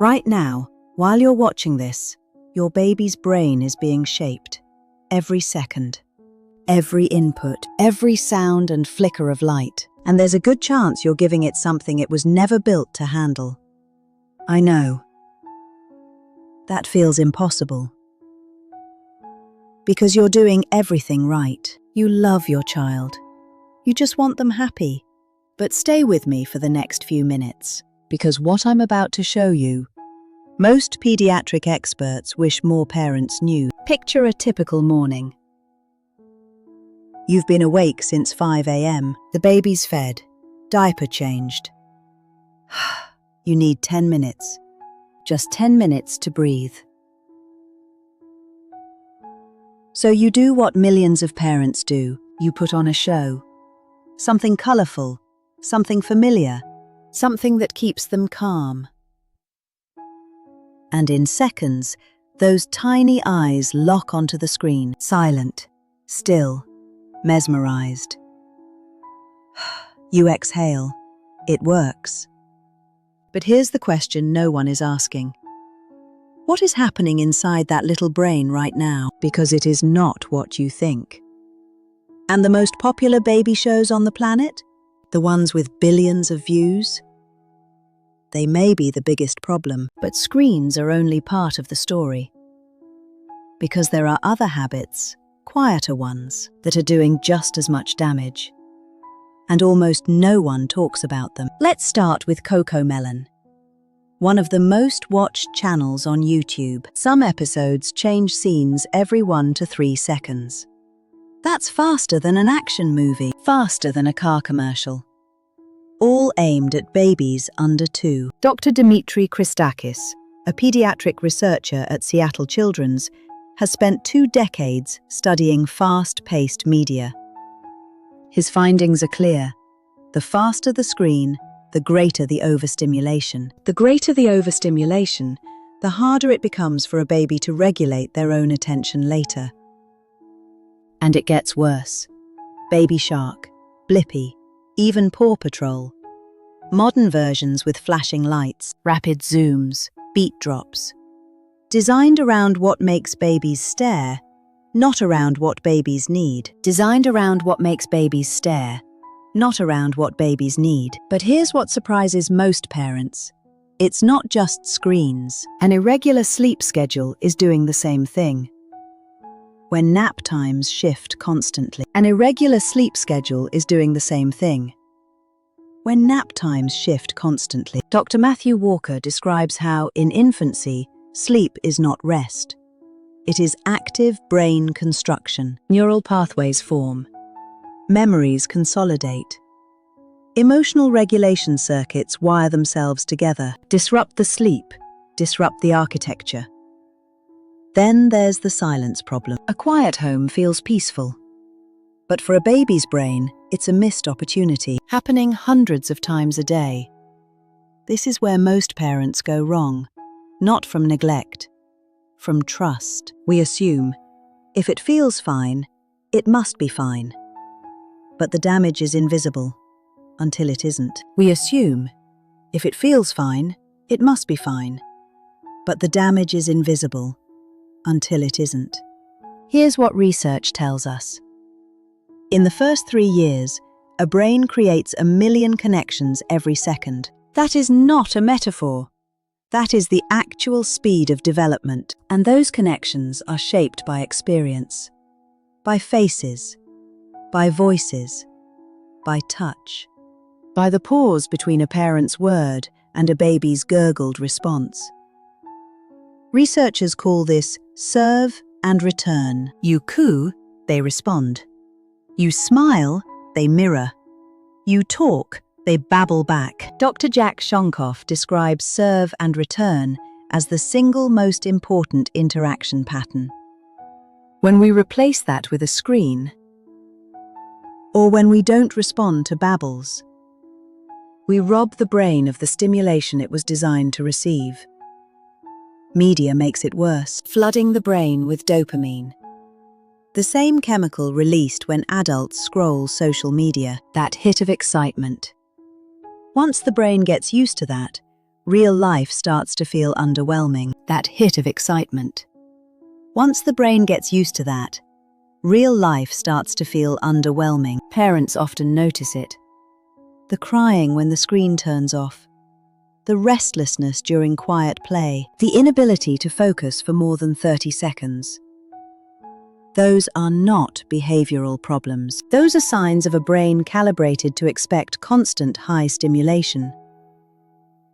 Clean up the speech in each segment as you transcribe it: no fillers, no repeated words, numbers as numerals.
Right now, while you're watching this, your baby's brain is being shaped. Every second, every input, every sound and flicker of light. And there's a good chance you're giving it something it was never built to handle. I know. That feels impossible. Because you're doing everything right. You love your child. You just want them happy. But stay with me for the next few minutes, because what I'm about to show you, most pediatric experts wish more parents knew. Picture a typical morning. You've been awake since 5 a.m. The baby's fed, diaper changed. You need 10 minutes. Just 10 minutes to breathe. So you do what millions of parents do. You put on a show. Something colourful, something familiar, something that keeps them calm. And in seconds, those tiny eyes lock onto the screen, silent, still, mesmerized. You exhale. It works. But here's the question no one is asking. What is happening inside that little brain right now? Because it is not what you think. And the most popular baby shows on the planet? The ones with billions of views? They may be the biggest problem, but screens are only part of the story. Because there are other habits, quieter ones, that are doing just as much damage. And almost no one talks about them. Let's start with CoComelon, one of the most watched channels on YouTube. Some episodes change scenes every 1 to 3 seconds. That's faster than an action movie, faster than a car commercial. All aimed at babies under 2. Dr. Dimitri Christakis, a pediatric researcher at Seattle Children's, has spent 2 decades studying fast-paced media. His findings are clear. The faster the screen, the greater the overstimulation. The greater the overstimulation, the harder it becomes for a baby to regulate their own attention later. And it gets worse. Baby Shark, Blippi, even Paw Patrol. Modern versions with flashing lights, rapid zooms, beat drops. Designed around what makes babies stare, not around what babies need. Designed around what makes babies stare, not around what babies need. But here's what surprises most parents. It's not just screens. An irregular sleep schedule is doing the same thing. When nap times shift constantly. An irregular sleep schedule is doing the same thing. When nap times shift constantly. Dr. Matthew Walker describes how, in infancy, sleep is not rest. It is active brain construction. Neural pathways form. Memories consolidate. Emotional regulation circuits wire themselves together. Disrupt the sleep. Disrupt the architecture. Then there's the silence problem. A quiet home feels peaceful. But for a baby's brain, it's a missed opportunity, happening hundreds of times a day. This is where most parents go wrong, not from neglect, from trust. We assume, if it feels fine, it must be fine. But the damage is invisible, until it isn't. We assume, if it feels fine, it must be fine. But the damage is invisible, until it isn't. Here's what research tells us. In the first 3 years, a brain creates 1 million connections every second. That is not a metaphor. That is the actual speed of development. And those connections are shaped by experience, by faces, by voices, by touch, by the pause between a parent's word and a baby's gurgled response. Researchers call this serve and return. You coo, they respond. You smile, they mirror. You talk, they babble back. Dr. Jack Shonkoff describes serve and return as the single most important interaction pattern. When we replace that with a screen, or when we don't respond to babbles, we rob the brain of the stimulation it was designed to receive. Media makes it worse, flooding the brain with dopamine. The same chemical released when adults scroll social media, that hit of excitement. Once the brain gets used to that, real life starts to feel underwhelming, that hit of excitement. Once the brain gets used to that, real life starts to feel underwhelming. Parents often notice it. The crying when the screen turns off, the restlessness during quiet play, the inability to focus for more than 30 seconds. Those are not behavioral problems. Those are signs of a brain calibrated to expect constant high stimulation.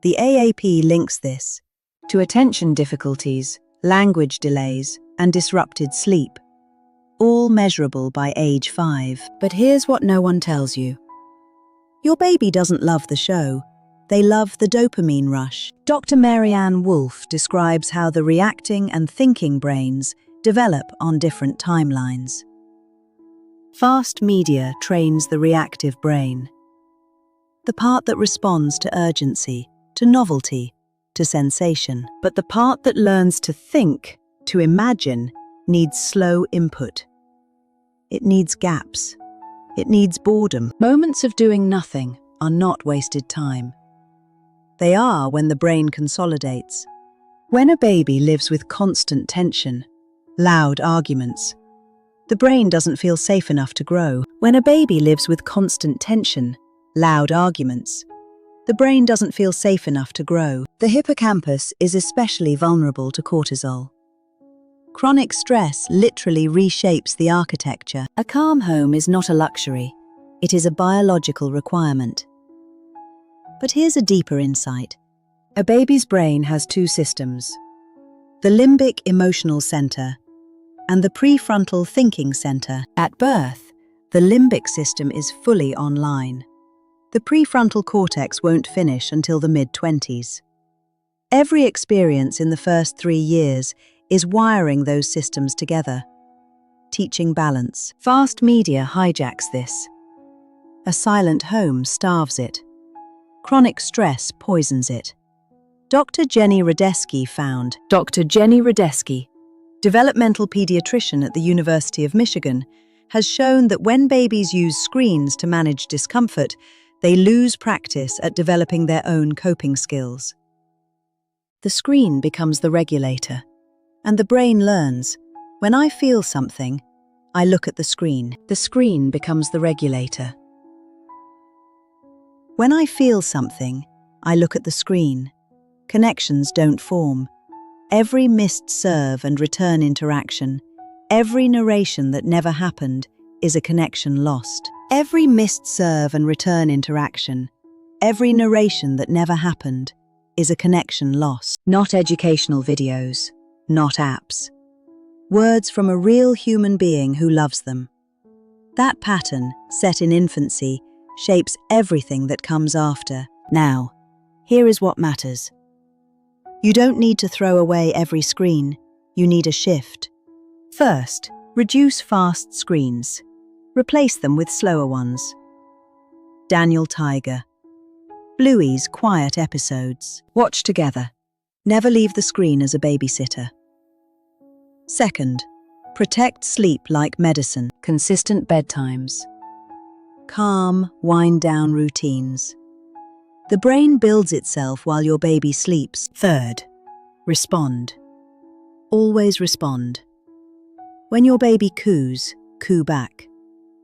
The AAP links this to attention difficulties, language delays, and disrupted sleep, all measurable by age 5. But here's what no one tells you. Your baby doesn't love the show. They love the dopamine rush. Dr. Marianne Wolfe describes how the reacting and thinking brains develop on different timelines. Fast media trains the reactive brain, the part that responds to urgency, to novelty, to sensation. But the part that learns to think, to imagine, needs slow input. It needs gaps. It needs boredom. Moments of doing nothing are not wasted time. They are when the brain consolidates. When a baby lives with constant tension, loud arguments, the brain doesn't feel safe enough to grow. When a baby lives with constant tension, loud arguments, the brain doesn't feel safe enough to grow. The hippocampus is especially vulnerable to cortisol. Chronic stress literally reshapes the architecture. A calm home is not a luxury. It is a biological requirement. But here's a deeper insight. A baby's brain has two systems: the limbic emotional center and the prefrontal thinking center. At birth, the limbic system is fully online. The prefrontal cortex won't finish until the mid-20s. Every experience in the first 3 years is wiring those systems together, teaching balance. Fast media hijacks this. A silent home starves it. Chronic stress poisons it. Dr. Jenny Radeski, developmental pediatrician at the University of Michigan, has shown that when babies use screens to manage discomfort, they lose practice at developing their own coping skills. The screen becomes the regulator, and the brain learns, when I feel something, I look at the screen. The screen becomes the regulator. When I feel something, I look at the screen. Connections don't form. Every missed serve and return interaction, every narration that never happened, is a connection lost. Every missed serve and return interaction, every narration that never happened, is a connection lost. Not educational videos, not apps. Words from a real human being who loves them. That pattern, set in infancy, shapes everything that comes after. Now, here is what matters. You don't need to throw away every screen, you need a shift. First, reduce fast screens. Replace them with slower ones. Daniel Tiger. Bluey's quiet episodes. Watch together. Never leave the screen as a babysitter. Second, protect sleep like medicine. Consistent bedtimes. Calm, wind-down routines. The brain builds itself while your baby sleeps. Third, respond. Always respond. When your baby coos, coo back.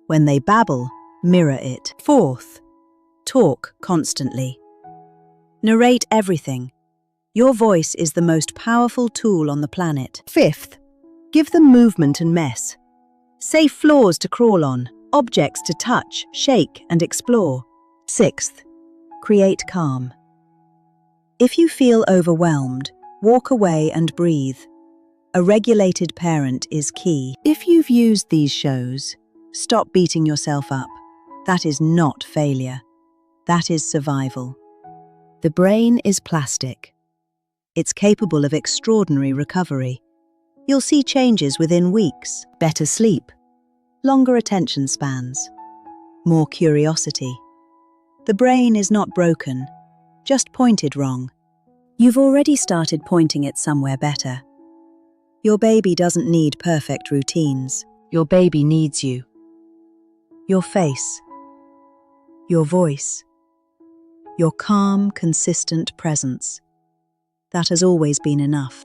When they babble, mirror it. Fourth, talk constantly. Narrate everything. Your voice is the most powerful tool on the planet. Fifth, give them movement and mess. Say floors to crawl on, objects to touch, shake, and explore. Sixth, create calm. If you feel overwhelmed, walk away and breathe. A regulated parent is key. If you've used these shows, stop beating yourself up. That is not failure. That is survival. The brain is plastic. It's capable of extraordinary recovery. You'll see changes within weeks. Better sleep, longer attention spans, more curiosity. The brain is not broken, just pointed wrong. You've already started pointing it somewhere better. Your baby doesn't need perfect routines. Your baby needs you. Your face. Your voice. your calm, consistent presence. That has always been enough.